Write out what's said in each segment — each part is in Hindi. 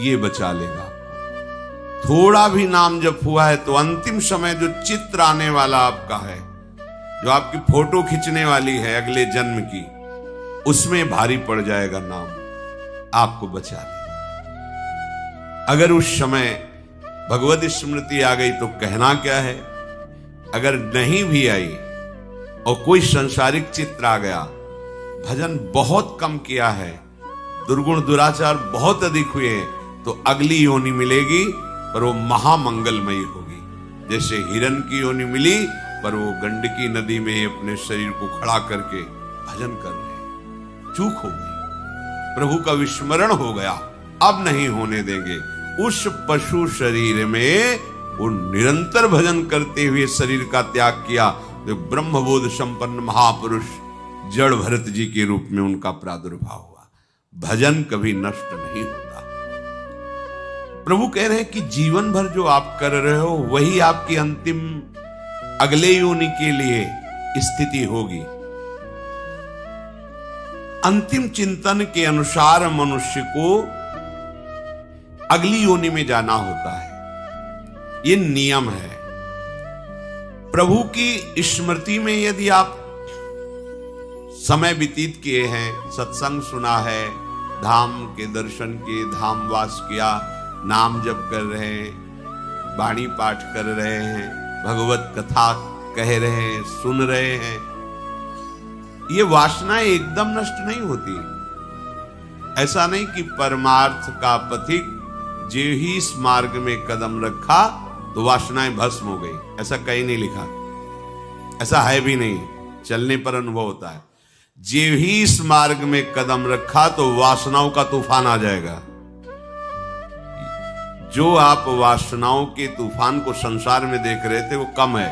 ये बचा लेगा आपको। थोड़ा भी नाम जप हुआ है तो अंतिम समय जो चित्र आने वाला आपका है, जो आपकी फोटो खींचने वाली है अगले जन्म की, उसमें भारी पड़ जाएगा नाम, आपको बचा लेगा। अगर उस समय भगवत स्मृति आ गई तो कहना क्या है, अगर नहीं भी आई और कोई संसारिक चित्र आ गया, भजन बहुत कम किया है, दुर्गुण दुराचार बहुत अधिक हुए, तो अगली योनि मिलेगी पर वो महामंगलमयी होगी। जैसे हिरण की योनि मिली पर वो गंडकी नदी में अपने शरीर को खड़ा करके भजन कर रहे, चूक हो गई, प्रभु का विस्मरण हो गया, अब नहीं होने देंगे। उस पशु शरीर में वो निरंतर भजन करते हुए शरीर का त्याग किया, जो ब्रह्मबोध संपन्न महापुरुष जड़ भरत जी के रूप में उनका प्रादुर्भाव हुआ। भजन कभी नष्ट नहीं होता। प्रभु कह रहे हैं कि जीवन भर जो आप कर रहे हो वही आपकी अंतिम अगले योनि के लिए स्थिति होगी। अंतिम चिंतन के अनुसार मनुष्य को अगली योनि में जाना होता है, ये नियम है। प्रभु की स्मृति में यदि आप समय व्यतीत किए हैं, सत्संग सुना है, धाम के दर्शन किए, धाम वास किया, नाम जप कर रहे हैं, वाणी पाठ कर रहे हैं, भगवत कथा कह रहे हैं, सुन रहे हैं, ये वासनाएं एकदम नष्ट नहीं होती। ऐसा नहीं कि परमार्थ का पथिक जे ही इस मार्ग में कदम रखा तो वासनाएं भस्म हो गई, ऐसा कहीं नहीं लिखा, ऐसा है भी नहीं, चलने पर अनुभव होता है। जे ही इस मार्ग में कदम रखा तो वासनाओं का तूफान आ जाएगा। जो आप वासनाओं के तूफान को संसार में देख रहे थे वो कम है,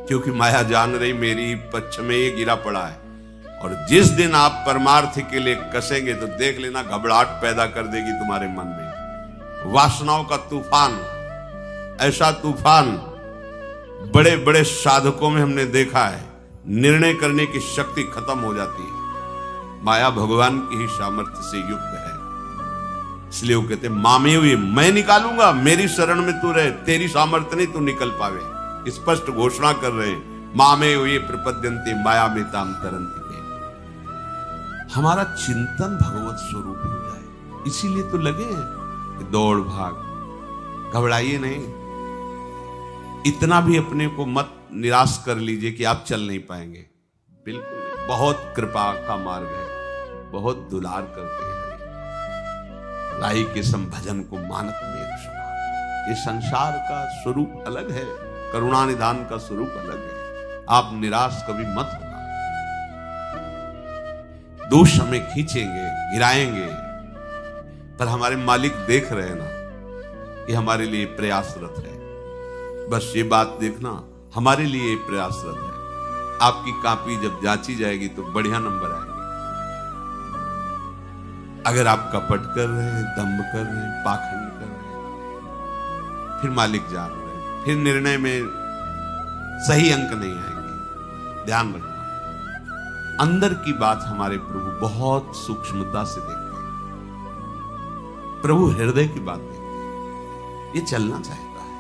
क्योंकि माया जान रही मेरी पक्ष में ये गिरा पड़ा है। और जिस दिन आप परमार्थ के लिए कसेंगे तो देख लेना घबराहट पैदा कर देगी तुम्हारे मन में वासनाओं का तूफान। ऐसा तूफान बड़े बड़े साधकों में हमने देखा है, निर्णय करने की शक्ति खत्म हो जाती है। माया भगवान की ही सामर्थ्य से युक्त है, इसलिए वो कहते मामे हुए मैं निकालूंगा, मेरी शरण में तू रहे, तेरी सामर्थ्य नहीं तू निकल पावे। स्पष्ट घोषणा कर रहे हैं, मामे हुए प्रपद्यन्ते माया में ताम तरंती। हमारा चिंतन भगवत स्वरूप हो जाए, इसीलिए तो लगे हैं कि दौड़ भाग, घबराइए नहीं। इतना भी अपने को मत निराश कर लीजिए कि आप चल नहीं पाएंगे, बिल्कुल नहीं। बहुत कृपा का मार्ग है, बहुत दुलार करते हैं। राही के संभजन को मानत मेरु समान। ये संसार का स्वरूप अलग है, करुणा निधान का स्वरूप अलग है। आप निराश कभी मत होना। दोष हमें खींचेंगे, गिराएंगे, पर हमारे मालिक देख रहे हैं ना कि हमारे लिए प्रयासरत है। बस ये बात देखना, हमारे लिए प्रयासरत है। आपकी कॉपी जब जांची जाएगी तो बढ़िया नंबर आएंगे। अगर आप कपट कर रहे हैं, दंभ कर रहे हैं, पाखंड कर रहे हैं, फिर मालिक जान रहे हैं, फिर निर्णय में सही अंक नहीं आएंगे। ध्यान रखना, अंदर की बात हमारे प्रभु बहुत सूक्ष्मता से देखते हैं। प्रभु हृदय की बात देखते हैं। ये चलना चाहता है,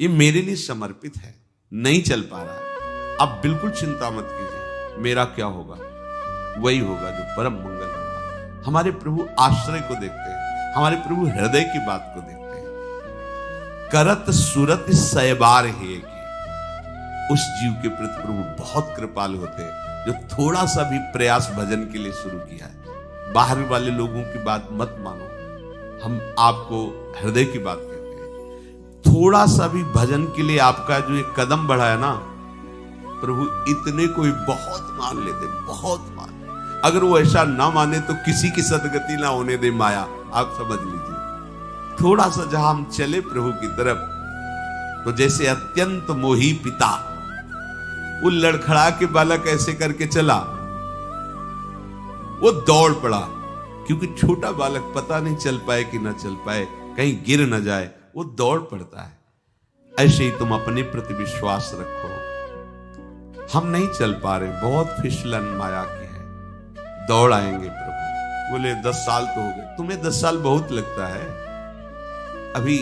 ये मेरे लिए समर्पित है, नहीं चल पा रहा है, आप बिल्कुल चिंता मत कीजिए। मेरा क्या होगा? वही होगा जो परम मंगल होगा। हमारे प्रभु आश्रय को देखते हैं, हमारे प्रभु हृदय की बात को देखते हैं। करत सुरत सयबार है कि उस जीव के प्रति प्रभु बहुत कृपालु होते हैं जो थोड़ा सा भी प्रयास भजन के लिए शुरू किया है। बाहर वाले लोगों की बात मत मानो, हम आपको हृदय की बात कहते हैं। थोड़ा सा भी भजन के लिए आपका जो एक कदम बढ़ा है ना, प्रभु इतने को ही बहुत मान लेते, बहुत मान। अगर वो ऐसा ना माने तो किसी की सदगति ना होने दे माया, आप समझ लीजिए। थोड़ा सा जहां हम चले प्रभु की तरफ, तो जैसे अत्यंत मोही पिता वो लड़खड़ा के बालक ऐसे करके चला, वो दौड़ पड़ा, क्योंकि छोटा बालक पता नहीं चल पाए कि ना चल पाए, कहीं गिर ना जाए, वो दौड़ पड़ता है। ऐसे ही तुम अपने प्रति विश्वास रखो। हम नहीं चल पा रहे, बहुत फिसलन माया की है, दौड़ आएंगे प्रभु। बोले 10 साल तो हो गए। तुम्हें 10 साल बहुत लगता है, अभी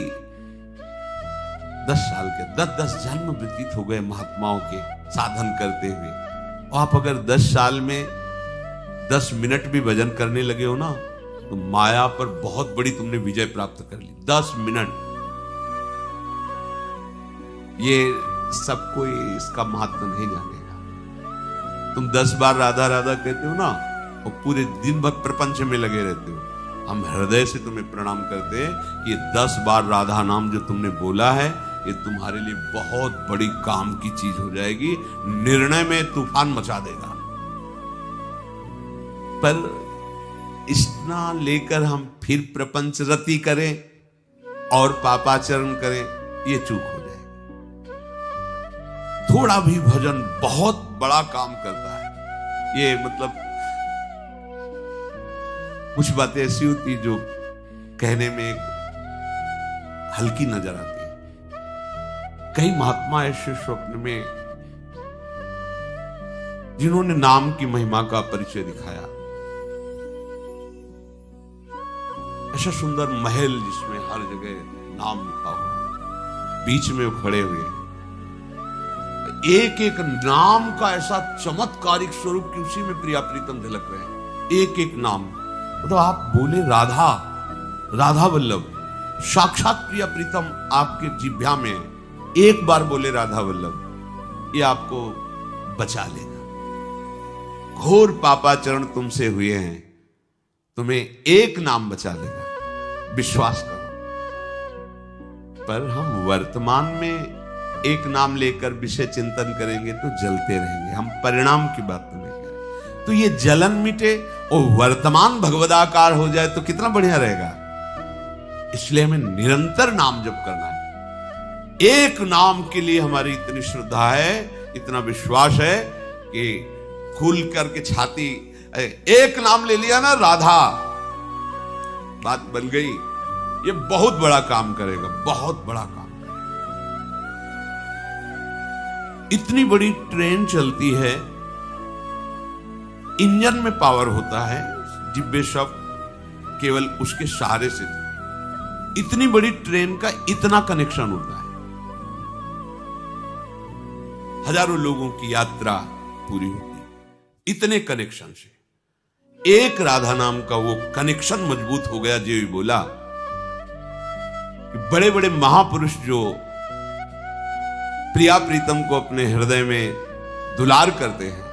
10 साल के 10 जन्म व्यतीत हो गए महात्माओं के साधन करते हुए। और आप अगर 10 साल में 10 मिनट भी भजन करने लगे हो ना, तो माया पर बहुत बड़ी तुमने विजय प्राप्त कर ली। 10 मिनट, ये सब कोई इसका महत्व नहीं जानेगा। तुम 10 बार राधा राधा कहते हो ना, और पूरे दिन भर प्रपंच में लगे रहते हो। हम हृदय से तुम्हें प्रणाम करते हैं कि ये 10 बार राधा नाम जो तुमने बोला है, ये तुम्हारे लिए बहुत बड़ी काम की चीज हो जाएगी, निर्णय में तूफान मचा देगा। पर इतना लेकर हम फिर प्रपंच रति करें और पापाचरण करें, ये चूक हो जाएगी। थोड़ा भी भजन बहुत बड़ा काम करता है। ये मतलब कुछ बातें ऐसी होती जो कहने में हल्की नजर आती है। कई महात्मा ऐसे स्वप्न में जिन्होंने नाम की महिमा का परिचय दिखाया, ऐसा सुंदर महल जिसमें हर जगह नाम लिखा हुआ, बीच में वो खड़े हुए, एक एक नाम का ऐसा चमत्कारिक स्वरूप कि उसी में प्रिया प्रीतम झलक रहे हैं। एक एक नाम, तो आप बोले राधा, राधा वल्लभ, साक्षात प्रिया प्रीतम आपके जिह्वा में है। एक बार बोले राधा वल्लभ, ये आपको बचा लेगा। घोर पापाचरण तुमसे हुए हैं, तुम्हें एक नाम बचा लेगा, विश्वास करो। पर हम वर्तमान में एक नाम लेकर विषय चिंतन करेंगे तो जलते रहेंगे। हम परिणाम की बात नहीं करें, तो ये जलन मिटे और वर्तमान भगवदाकार हो जाए तो कितना बढ़िया रहेगा। इसलिए हमें निरंतर नाम जप करना है। एक नाम के लिए हमारी इतनी श्रद्धा है, इतना विश्वास है कि खुल करके छाती, एक नाम ले लिया ना राधा, बात बन गई। ये बहुत बड़ा काम करेगा, बहुत बड़ा काम। इतनी बड़ी ट्रेन चलती है, इंजन में पावर होता है, जिब्बे शब्द केवल उसके सहारे से। इतनी बड़ी ट्रेन का इतना कनेक्शन होता है, हजारों लोगों की यात्रा पूरी होती है इतने कनेक्शन से। एक राधा नाम का वो कनेक्शन मजबूत हो गया। जो बोला कि बड़े बड़े महापुरुष जो प्रिया प्रीतम को अपने हृदय में दुलार करते हैं,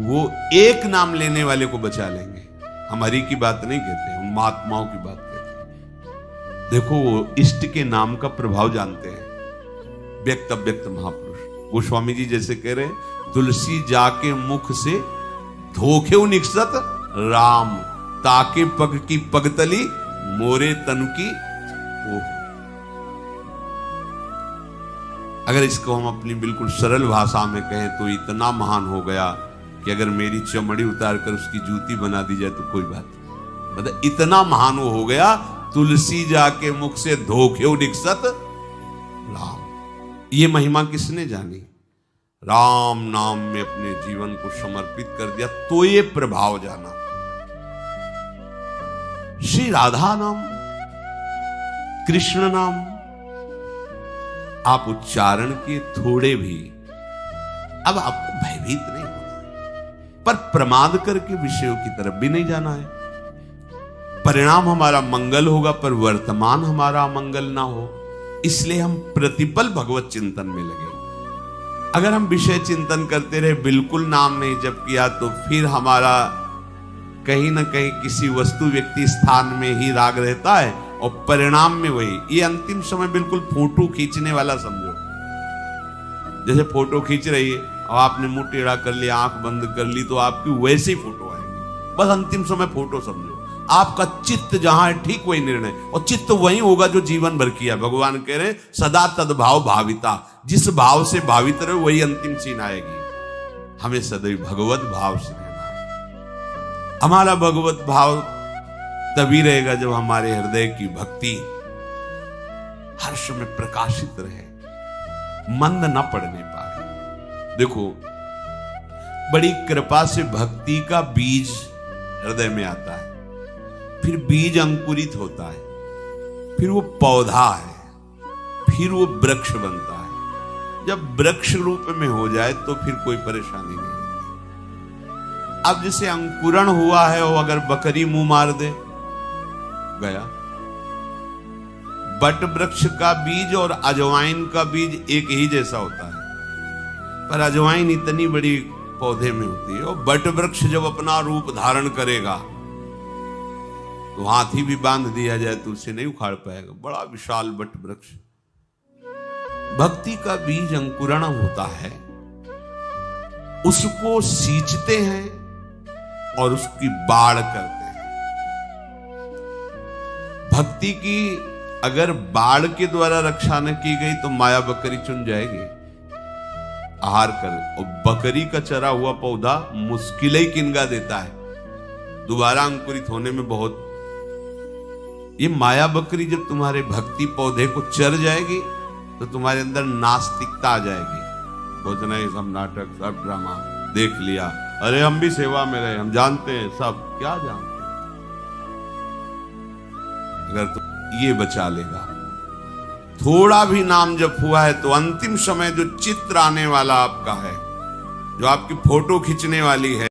वो एक नाम लेने वाले को बचा लेंगे। हम हरि की बात नहीं कहते, हम महात्माओं की बात कहते हैं। देखो, वो इष्ट के नाम का प्रभाव जानते हैं। व्यक्त अव्यक्त महापुरुष गोस्वामी जी जैसे कह रहे, तुलसी जाके मुख से धोखे निकसत राम, ताके पग की पगतली मोरे तनु की ओह। अगर इसको हम अपनी बिल्कुल सरल भाषा में कहें तो इतना महान हो गया कि अगर मेरी चमड़ी उतार कर उसकी जूती बना दी जाए तो कोई बात नहीं। मतलब इतना महान वो हो गया, तुलसी जाके मुख से धोखे निकसत राम। ये महिमा किसने जानी? राम नाम में अपने जीवन को समर्पित कर दिया तो ये प्रभाव जाना। श्री राधा नाम, कृष्ण नाम आप उच्चारण के थोड़े भी, अब आपको भयभीत नहीं होना है, पर प्रमाद करके विषयों की तरफ भी नहीं जाना है। परिणाम हमारा मंगल होगा पर वर्तमान हमारा अमंगल ना हो, इसलिए हम प्रतिपल भगवत चिंतन में लगे। अगर हम विषय चिंतन करते रहे, बिल्कुल नाम नहीं जप किया, तो फिर हमारा कहीं ना कहीं किसी वस्तु व्यक्ति स्थान में ही राग रहता है और परिणाम में वही। ये अंतिम समय बिल्कुल फोटो खींचने वाला समझो। जैसे फोटो खींच रही है और आपने मुंह टेढ़ा कर लिया, आंख बंद कर ली, तो आपकी वैसी फोटो आएगी। बस अंतिम समय फोटो समझो। आपका चित्त जहां है ठीक वही निर्णय, और चित्त वही होगा जो जीवन भर किया। भगवान कह रहे सदा तद्भाव भाविता, जिस भाव से भावित रहे वही अंतिम सीन आएगी। हमें सदैव भगवत भाव से रहना है। हमारा भगवत भाव तभी रहेगा जब हमारे हृदय की भक्ति हर समय प्रकाशित रहे, मंद न पड़ने पाए। देखो, बड़ी कृपा से भक्ति का बीज हृदय में आता है, फिर बीज अंकुरित होता है, फिर वो पौधा है, फिर वो वृक्ष बनता है। जब वृक्ष रूप में हो जाए तो फिर कोई परेशानी नहीं होती। अब जैसे अंकुरण हुआ है, वो अगर बकरी मुंह मार दे, गया। बट वृक्ष का बीज और अजवाइन का बीज एक ही जैसा होता है, पर अजवाइन इतनी बड़ी पौधे में होती है, और बट वृक्ष जब अपना रूप धारण करेगा तो हाथी भी बांध दिया जाए तो उसे नहीं उखाड़ पाएगा, बड़ा विशाल बट वृक्ष। भक्ति का बीज अंकुरण होता है, उसको सींचते हैं और उसकी बाढ़ करते हैं। भक्ति की अगर बाढ़ के द्वारा रक्षा न की गई तो माया बकरी चुन जाएगी, आहार करे। और बकरी का चरा हुआ पौधा मुश्किल ही किनगा देता है, दोबारा अंकुरित होने में बहुत। ये माया बकरी जब तुम्हारे भक्ति पौधे को चर जाएगी तो तुम्हारे अंदर नास्तिकता आ जाएगी। सोचना ये सब नाटक, सब ड्रामा देख लिया, अरे हम भी सेवा में रहे, हम जानते हैं सब। क्या जानते हैं? अगर तो ये बचा लेगा, थोड़ा भी नाम जप हुआ है तो अंतिम समय जो चित्र आने वाला आपका है, जो आपकी फोटो खींचने वाली है,